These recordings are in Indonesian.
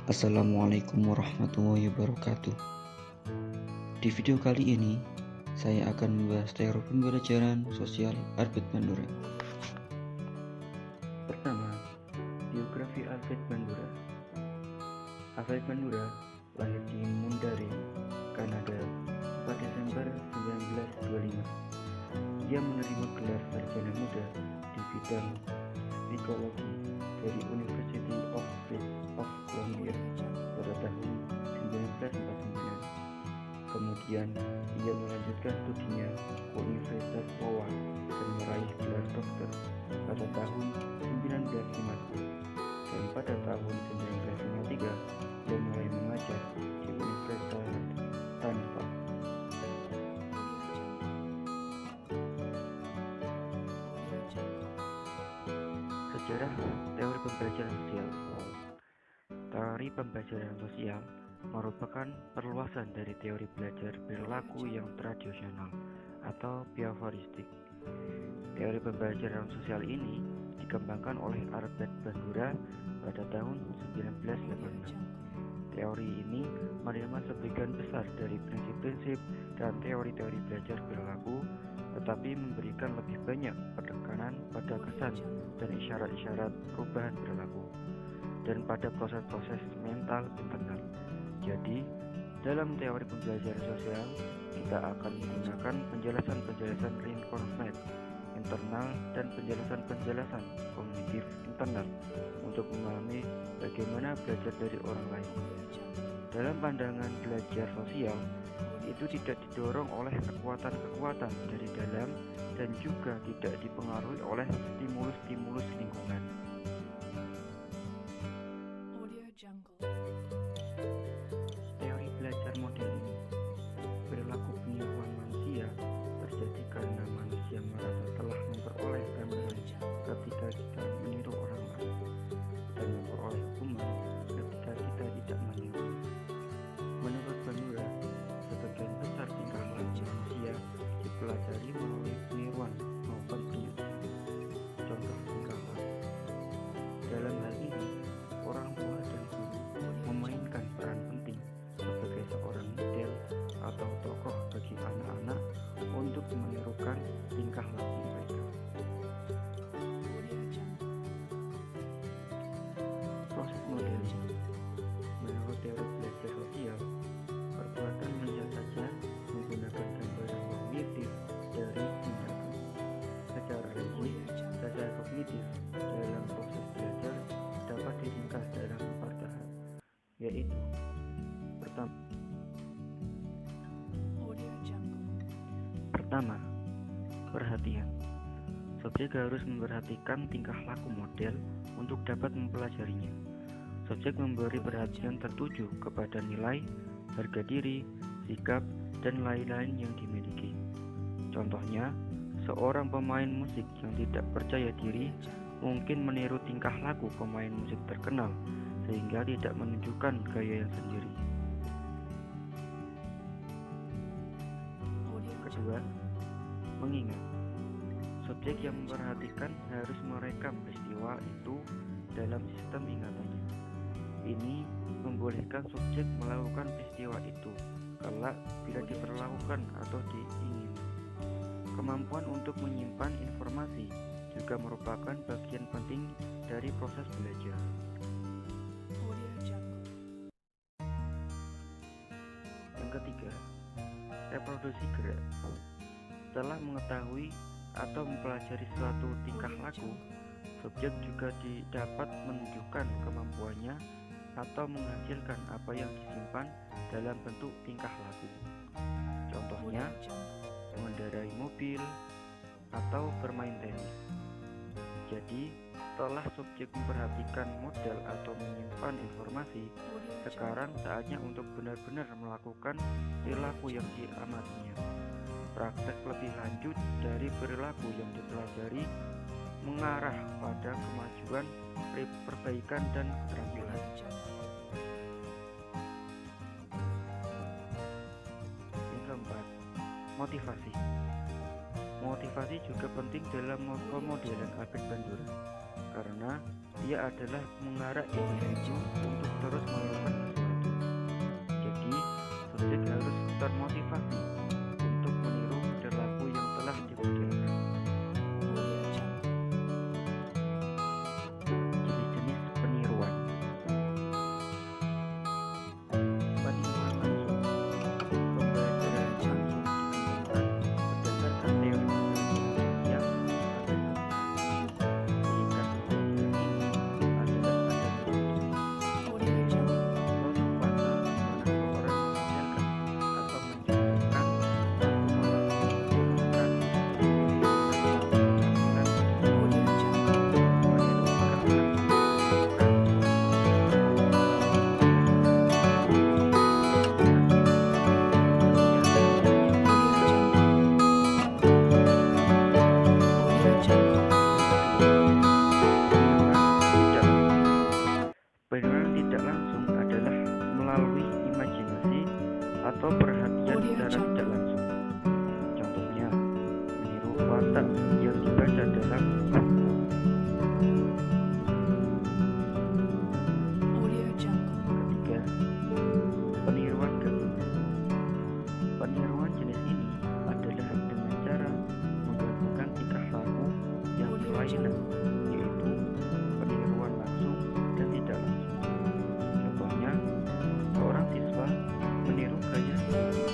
Assalamualaikum warahmatullahi wabarakatuh. Di video kali ini, saya akan membahas teori pembelajaran sosial Albert Bandura. Pertama, biografi Albert Bandura. Albert Bandura lahir di Mundare, Kanada pada Desember 1925. Dia menerima gelar sarjana muda di bidang psikologi dari University of British Columbia pada tahun 1949. Kemudian ia melanjutkan studinya ke Universitas Iowa dan meraih gelar dokter pada tahun 1950. Dan pada tahun 1953 ia mulai mengajar di Universitas Stanford. Sejarah teori pembelajaran sosial. Teori pembelajaran sosial merupakan perluasan dari teori belajar perilaku yang tradisional atau behavioristik. Teori pembelajaran sosial ini dikembangkan oleh Albert Bandura pada tahun 1986. Teori ini menerima sebagian besar dari prinsip-prinsip dan teori-teori belajar perilaku, tetapi memberikan lebih banyak penekanan pada kesan dan isyarat-isyarat perubahan perilaku dan pada proses-proses mental internal. Jadi, dalam teori pembelajaran sosial, kita akan menggunakan penjelasan-penjelasan reinforcement internal dan penjelasan-penjelasan kognitif internal untuk memahami bagaimana belajar dari orang lain. Dalam pandangan belajar sosial, itu tidak didorong oleh kekuatan-kekuatan dari dalam dan juga tidak dipengaruhi oleh stimulus-stimulus lingkungan. Teori belajar model ini, perilaku peniruan manusia terjadi karena manusia merasa telah memperoleh gambaran ketika kita meniru orang lain dan memperoleh hukuman ketika kita tidak meniru. Menurut Bandura, sebagian besar tingkah laku manusia dipelajari melalui peniruan maupun penyajian. Contoh tingkah laku. Dalam hal ini, orang tua dan guru memainkan peran penting sebagai seorang model atau tokoh bagi anak-anak untuk menirukan tingkah laku mereka. Proses modeling. Menurut teori belajar sosial, perbuatan bisa saja menggunakan gambaran kognitif dari tindakan. Secara rinci, dasar kognitif dalam proses belajar dapat diringkas dalam 4 tahap, yaitu Pertama, perhatian. Subjek harus memperhatikan tingkah laku model untuk dapat mempelajarinya. Subjek memberi perhatian tertuju kepada nilai, harga diri, sikap, dan lain-lain yang dimiliki. Contohnya, seorang pemain musik yang tidak percaya diri mungkin meniru tingkah laku pemain musik terkenal sehingga tidak menunjukkan gaya yang sendiri. Kedua, mengingat. Subjek yang memperhatikan harus merekam peristiwa itu dalam sistem ingatannya. Ini membolehkan subjek melakukan peristiwa itu kelak bila diperlakukan atau diingini. Kemampuan untuk menyimpan informasi juga merupakan bagian penting dari proses belajar. Yang ketiga, reproduksi gerak. Setelah mengetahui atau mempelajari suatu tingkah laku, subjek juga dapat menunjukkan kemampuannya atau menghasilkan apa yang disimpan dalam bentuk tingkah laku. Contohnya, mengendarai mobil atau bermain tenis. Jadi, setelah subjek memperhatikan model atau menyimpan informasi, sekarang saatnya untuk benar-benar melakukan perilaku yang diamatinya. Praktek lebih lanjut dari perilaku yang dipelajari mengarah pada kemajuan, perbaikan, dan keterampilan. Yang keempat, motivasi. Motivasi juga penting dalam pemodelan Albert Bandura. karena dia adalah mengarah individu untuk terus melakukan sesuatu. Jadi, subjek harus termotivasi untuk meniru perilaku yang telah dimodelkan. Jenis-jenis peniruan. Peniruan langsung. Pembelajaran langsung dikembangkan berdasarkan teori yang ada sehingga sesuatu ini adalah ada metode suatu fase di mana seorang mengajarkan atau mencontohkan atau melakukan peniruan tidak langsung adalah melalui imajinasi atau perhatian secara tidak langsung. Contohnya, meniru watak yang dibaca dalam buku. Ketiga, peniruan gabungan. Peniruan jenis ini adalah dengan cara menggabungkan tingkah laku yang berlainan, yaitu peniruan langsung dan tidak langsung. Contohnya, seorang siswa meniru gaya guru.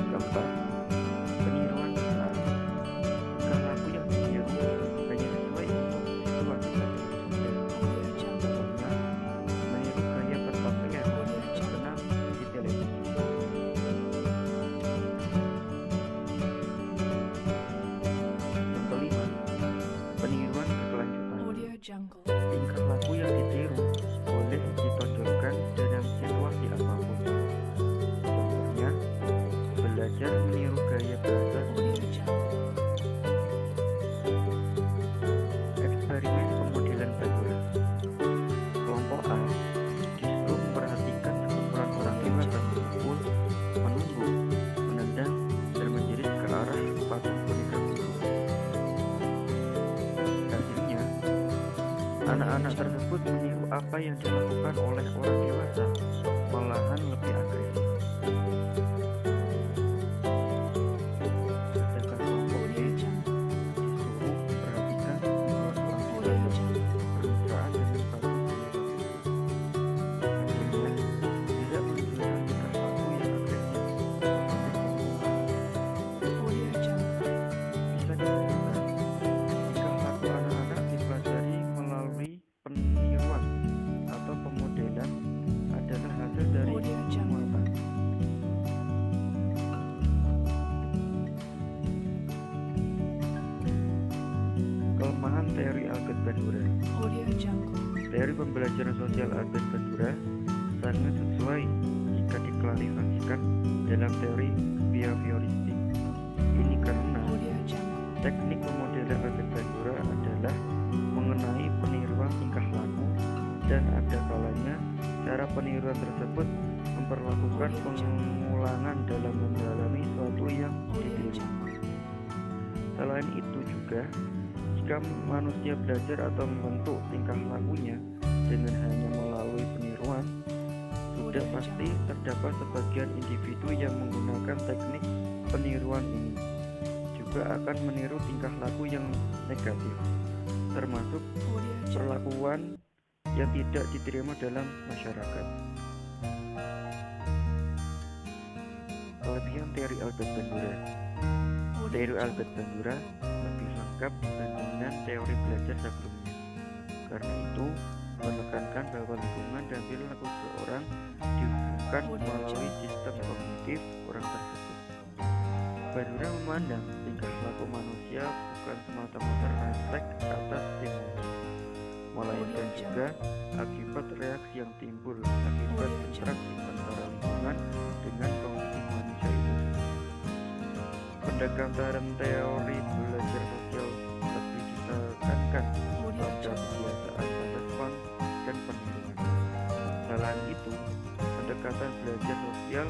Keempat, peniruan besar. Tingkah laku yang ditiru hanya sesuai untuk situasi tertentu saja. Contohnya, meniru gaya berpakaian yang terkenal di televisi. Yang kelima, peniruan berkelanjutan. Tingkah laku yang ditiru boleh ditonjolkan dalam situasi apapun. Contohnya, belajar meniru gaya bahasa. Eksperimen pemodelan Bandura. Kelompok A justru memperhatikan sekumpulan orang dewasa berkumpul, menunggu, menendang, dan menjerit ke arah patung boneka biru. Hasilnya, anak-anak tersebut meniru apa yang dilakukan oleh orang dewasa, malahan lebih agresif. Sedangkan kelompok B disuruh perhatikan sekumpulan orang dewasa bermesraan dengan patung boneka biru. Hasilnya, tidak menunjukkan tingkah laku yang agresif seperti pemukulan. Bisa disimpulkan, tingkah laku anak-anak dipelajari melalui peniruan atau pemodelan adalah hasil dari penguatan. Kelemahan teori Albert Bandura. Teori pembelajaran sosial Albert Bandura sangat sesuai jika diklasifikasikan dalam teori behavioristik. Ini karena teknik pemodelan Albert Bandura adalah mengenai peniruan tingkah laku, dan ada kalanya cara peniruan tersebut memperlakukan pengulangan dalam mendalami suatu yang ditiru. Selain itu juga, jika manusia belajar atau membentuk tingkah lakunya dengan hanya melalui peniruan, sudah pasti terdapat sebagian individu yang menggunakan teknik peniruan ini juga akan meniru tingkah laku yang negatif, termasuk perlakuan yang tidak diterima dalam masyarakat. Kelebihan teori Albert Bandura. Teori Albert Bandura lebih lengkap dibandingkan teori belajar sebelumnya. Karena itu, menekankan bahwa lingkungan dan perilaku seseorang dihubungkan melalui sistem kognitif orang tersebut. Bandura memandang tingkah laku manusia bukan semata-mata refleks atas stimulus, melainkan juga akibat reaksi yang timbul akibat interaksi antara lingkungan dengan kognitif manusia itu. Pendekatan teori belajar sosial lebih ditekankan pada kebiasaan merespon dan peniruan. Selain itu, pendekatan belajar sosial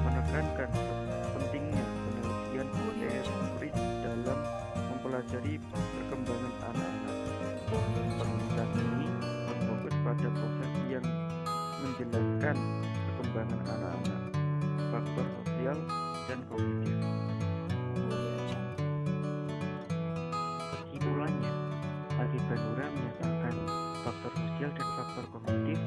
menekankan pentingnya penelitian teoris dalam mempelajari mempelajari perkembangan anak-anak. Penelitian ini berfokus pada proses yang menjelaskan perkembangan anak-anak, faktor sosial dan kognitif. Kesimpulannya, Adi Bandura menyatakan faktor sosial dan faktor kognitif